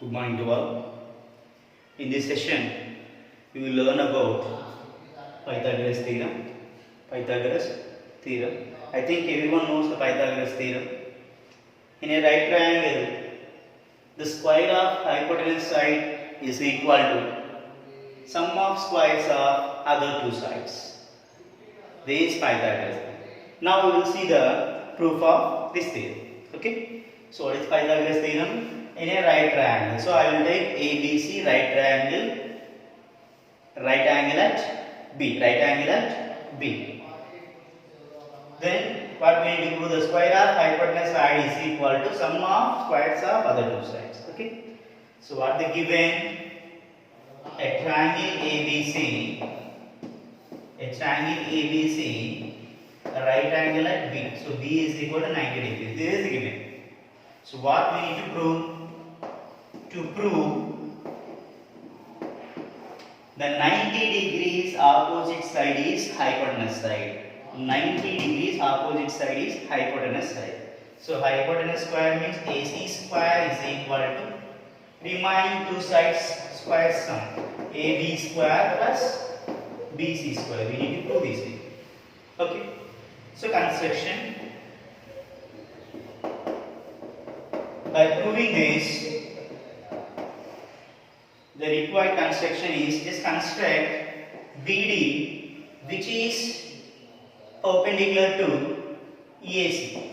Good morning to all. In this session, we will learn about Pythagoras theorem. Pythagoras theorem. I think everyone knows the Pythagoras theorem. In a right triangle, the square of hypotenuse side is equal to sum of squares of other two sides. This is Pythagoras. Now we will see the proof of this theorem. Okay. So what is Pythagoras theorem? In a right triangle. So I will take ABC right angle at B. Right angle at B. Then what we need to prove? The square of hypotenuse side is equal to sum of squares of other two sides. Okay. So what they given? A triangle ABC. A triangle ABC. Right angle at B. So B is equal to 90 degrees. This is given. So what we need to prove? To prove the 90 degrees opposite side is hypotenuse side. 90 degrees opposite side is hypotenuse side. So hypotenuse square means AC square is equal to remaining two sides square sum. AB square plus BC square. We need to prove this thing. Okay. So construction. By proving this, the required construction is just construct BD which is perpendicular to AC.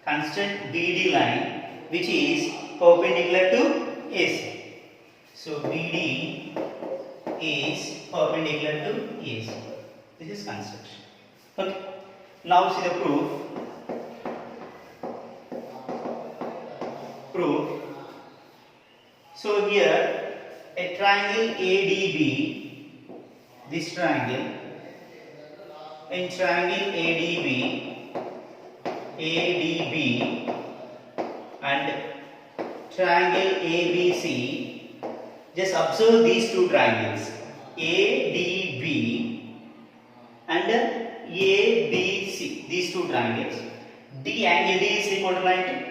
Construct BD line which is perpendicular to AC. So BD is perpendicular to AC. This is construction. Okay. Now see the proof. So here a triangle ADB, this triangle, in triangle ADB and triangle ABC, just observe these two triangles ADB and ABC, these two triangles. Angle D is equal to 90,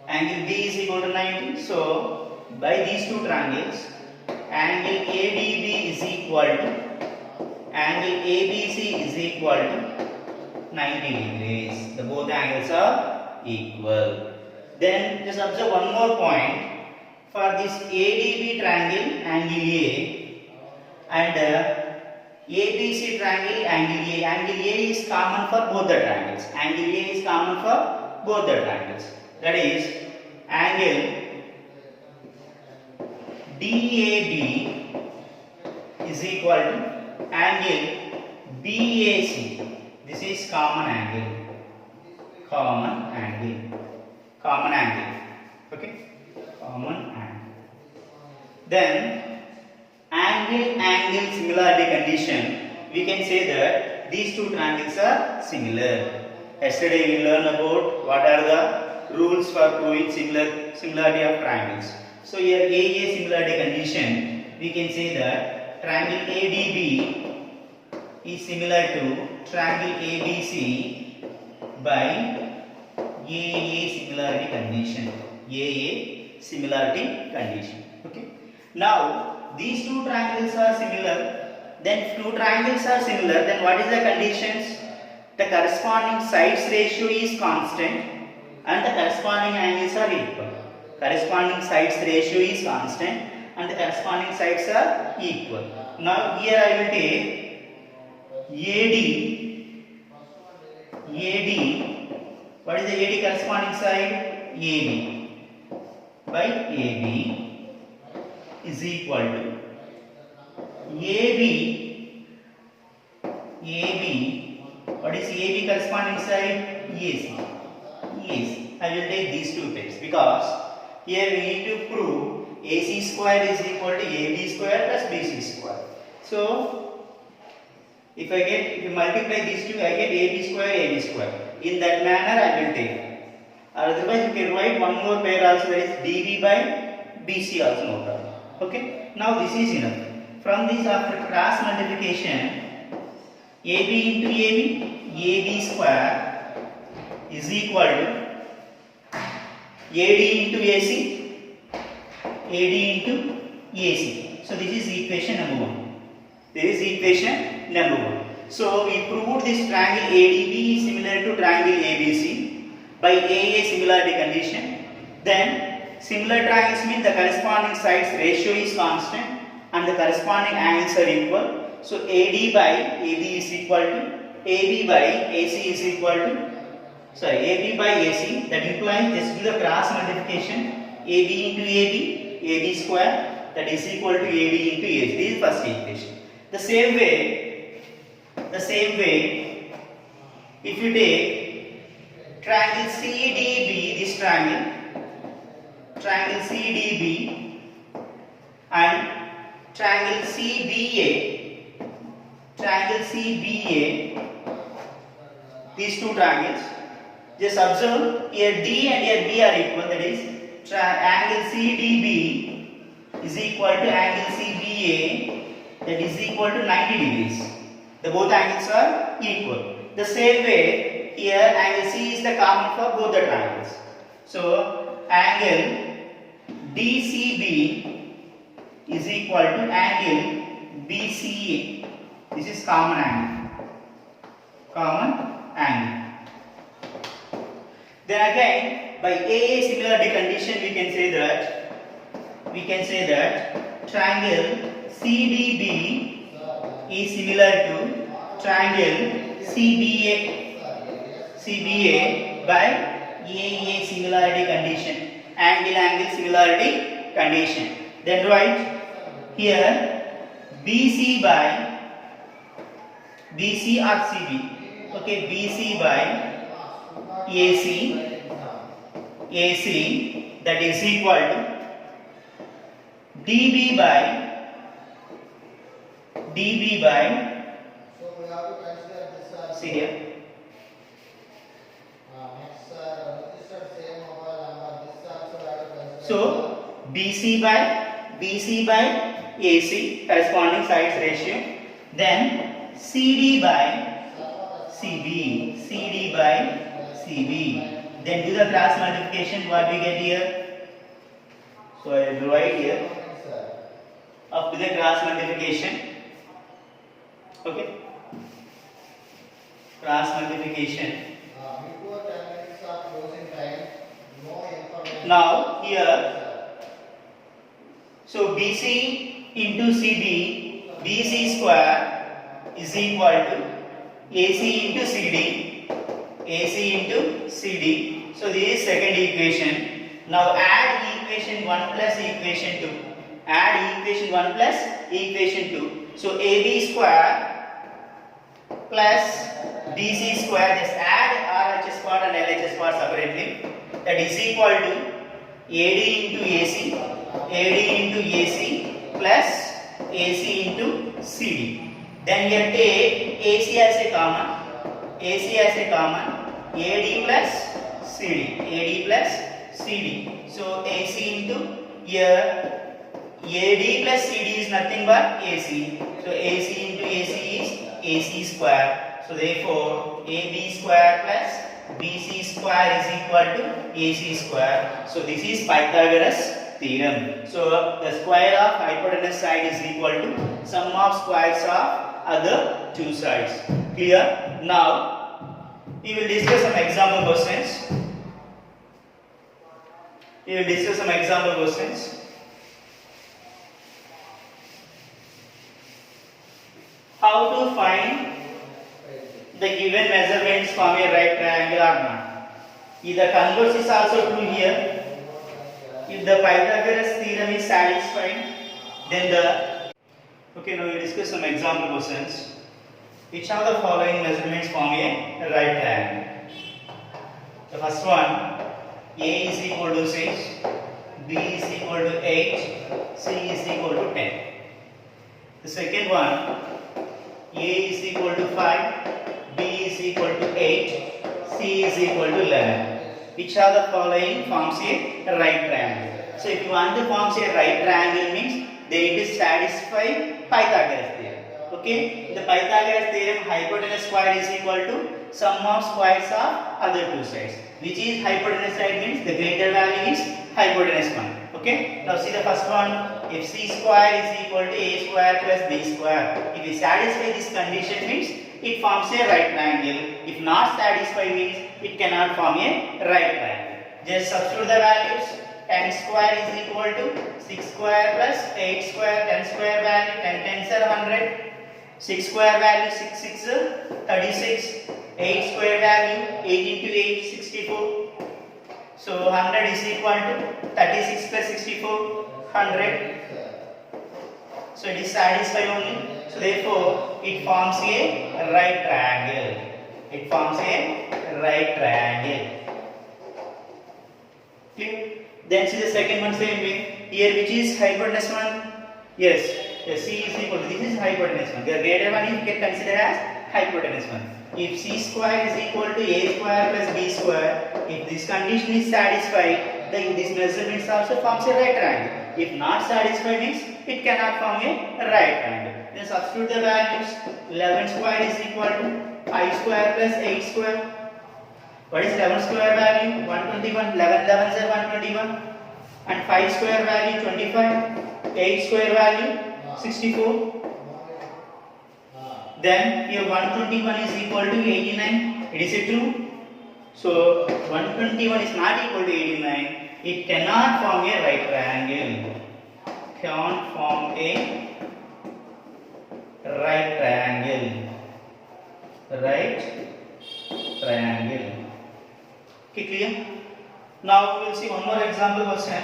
angle B is equal to 90. So by these two triangles, angle ADB is equal to angle ABC is equal to 90 degrees. The both angles are equal. Then just observe one more point. For this ADB triangle, angle A, and ABC triangle, angle A. Angle A is common for both the triangles. Angle A is common for both the triangles. That is angle DAB is equal to angle BAC. This is common angle. Okay. Common angle. Then angle similarity condition. We can say that these two triangles are similar. Yesterday we learned about what are the rules for proving similarity of triangles. So here AA similarity condition, we can say that triangle ADB is similar to triangle ABC by AA similarity condition. AA similarity condition. Okay. Now these two triangles are similar. Then two triangles are similar. Then what is the conditions? The corresponding sides ratio is constant and the corresponding angles are equal. Corresponding sides ratio is constant and the corresponding sides are equal. Now here I will take AD. What is the AD corresponding side? AB by AB is equal to AB. What is AB corresponding side? AC. I will take these two pairs because here we need to prove AC square is equal to AB square plus BC square. So if you multiply these two, I get AB square. In that manner I will take. Otherwise you can write one more pair also, that is DB by BC also, no problem. Okay. Now this is enough. From this, after cross multiplication, AB into AB square is equal to AD into AC, AD into AC. So this is equation number 1. This is equation number 1. So we proved this triangle ADB is similar to triangle ABC by AA similarity condition. Then similar triangles mean the corresponding sides ratio is constant and the corresponding angles are equal. So AD by AB is equal to AB by AC is equal to AB by AC. That implies just do the cross multiplication AB into AB, AB square, that is equal to AD into AC. This is first equation. The same way, if you take triangle CDB, this triangle CDB and triangle CBA, these two triangles, just observe here D and here B are equal, that is angle CDB is equal to angle CBA, that is equal to 90 degrees. The both angles are equal. The same way here angle C is the common for both the triangles. So angle DCB is equal to angle BCA. This is common angle. Then again, by AA similarity condition, we can say that triangle CDB is similar to triangle CBA by AA similarity condition, angle similarity condition. Then write here BC or CB. Okay, BC by AC, that is equal to DB by so we have to consider this see here. next registered same mobile number, this also we have to consider. So BC by AC, corresponding sides ratio. Then CD by CB. Then do the cross multiplication. What we get here? So I will write here. Up to the cross multiplication. Okay. Cross multiplication. Before 10 minutes of closing time, no information. Now here, so BC into CB, BC square is equal to AC into CD. So this is second equation. Now add equation 1 plus equation 2. Add equation 1 plus equation 2. So AB square plus BC square, just add RHS part and LHS part separately. That is equal to AD into AC plus AC into CD. Then here take AC as a common, AD plus CD. So AC into here, AD plus CD is nothing but AC. So AC into AC is AC square. So therefore AB square plus BC square is equal to AC square. So this is Pythagoras theorem. So the square of hypotenuse side is equal to sum of squares of other two sides. Clear? Now we will discuss some example questions. How to find the given measurements from a right triangle or not? If the converse is also true here, if the Pythagoras theorem is satisfied, then okay, now we discuss some example questions. Which of the following measurements form a right triangle? The first one, A is equal to 6, B is equal to 8, C is equal to 10. The second one, A is equal to 5, B is equal to 8, C is equal to 11. Which of the following forms a right triangle? So if you want to form a right triangle means they need to satisfy Pythagoras theorem. Okay, the Pythagoras theorem, hypotenuse square is equal to sum of squares of other two sides. Which is hypotenuse side means the greater value is hypotenuse 1. Okay, now see the first one. If c square is equal to a square plus b square, if we satisfy this condition means it forms a right triangle. If not satisfied means it cannot form a right triangle. Just substitute the values. 10 square is equal to 6 square plus 8 square. 10 square value 10 tens are 100. 6 square value 6 6 36. 8 square value 8 into 8 64. So 100 is equal to 36 plus 64 100. So it is satisfied only. So therefore it forms a right triangle. It forms a right triangle. Clear? Then see the second one same way. Here which is hypotenuse one? Yes. C is equal to this is hypotenuse one. The greater one is get considered as hypotenuse one. If c square is equal to a square plus b square, if this condition is satisfied, then this measurement also forms a right triangle. If not satisfied means it cannot form a right triangle. Then substitute the values. 11 square is equal to 5 square plus 8 square. What is 11 square value? 121. 11 11s are 121. And 5 square value 25. 8 square value 64. Then here 121 is equal to 89. It is true. So 121 is not equal to 89. It cannot form a right triangle. Cannot form a right triangle. Right triangle. Okay, clear? Now we will see one more example question.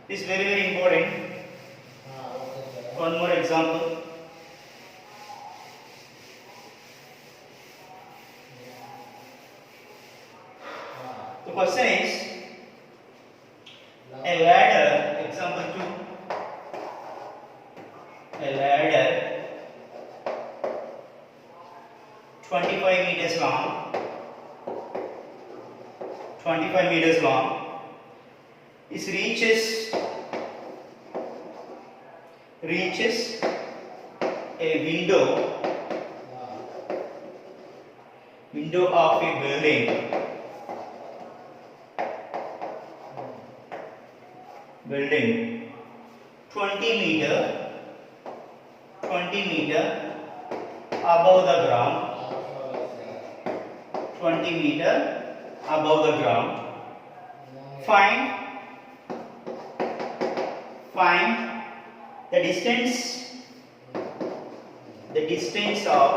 This is very important. One more example. The question is a ladder, example 2, a ladder 25 meters long, 25 meters long, it reaches a window of a building 20 meter above the ground, 20 meter above the ground. Find the distance of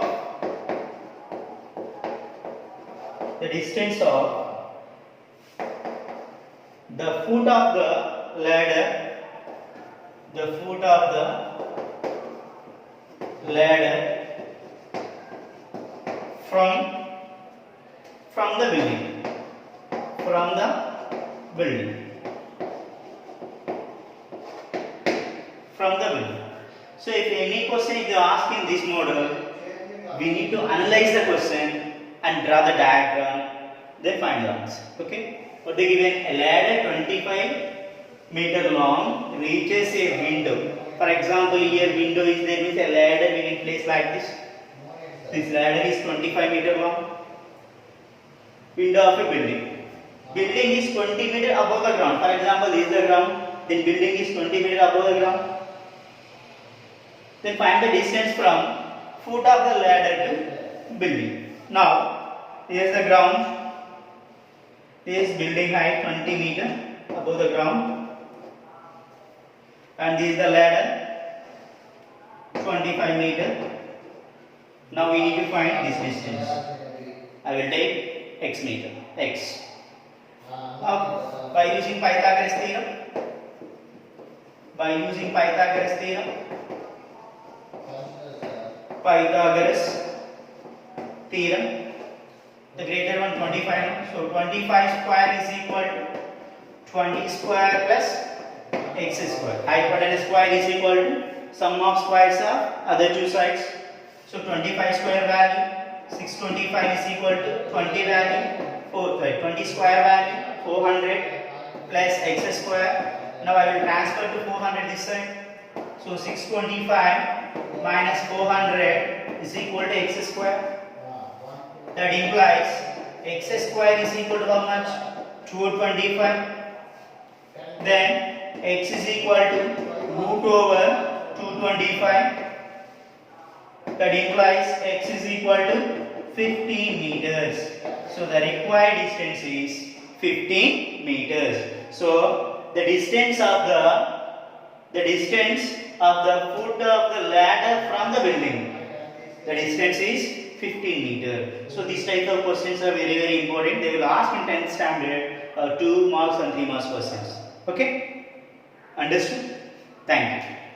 the foot of the ladder, from the building. So if any question is asked in this model, we need to analyze the question and draw the diagram, then find the answer. Okay? What they given? A ladder 25 meter long reaches a window. For example, here window is there, means a ladder we can place like this. This ladder is 25 meter long. Window of a building. Building is 20 meter above the ground. For example, this is the ground. Then building is 20 meter above the ground. Then find the distance from foot of the ladder to building. Now, here is the ground. Here is building height 20 meter above the ground. And this is the ladder 25 meter. Now we need to find this distance. I will take x meter. X. Now, by using Pythagoras theorem, the greater one 25. So 25 square is equal to 20 square plus x square. Hypotenuse square is equal to sum of squares of other two sides. So 25 square value 625 is equal to 20 value 20 square value 400 plus x square. Now I will transfer to 400 this side. So 625 minus 400 is equal to x square. That implies x square is equal to how much? 225. Then x is equal to root over 225. That implies x is equal to 15 meters. So the required distance is 15 meters. So the distance of the foot of the ladder from the building, the distance is 15 meters. So these type of questions are very very important. They will ask in 10th standard 2 marks and 3 marks questions. Okay, understood? Thank you.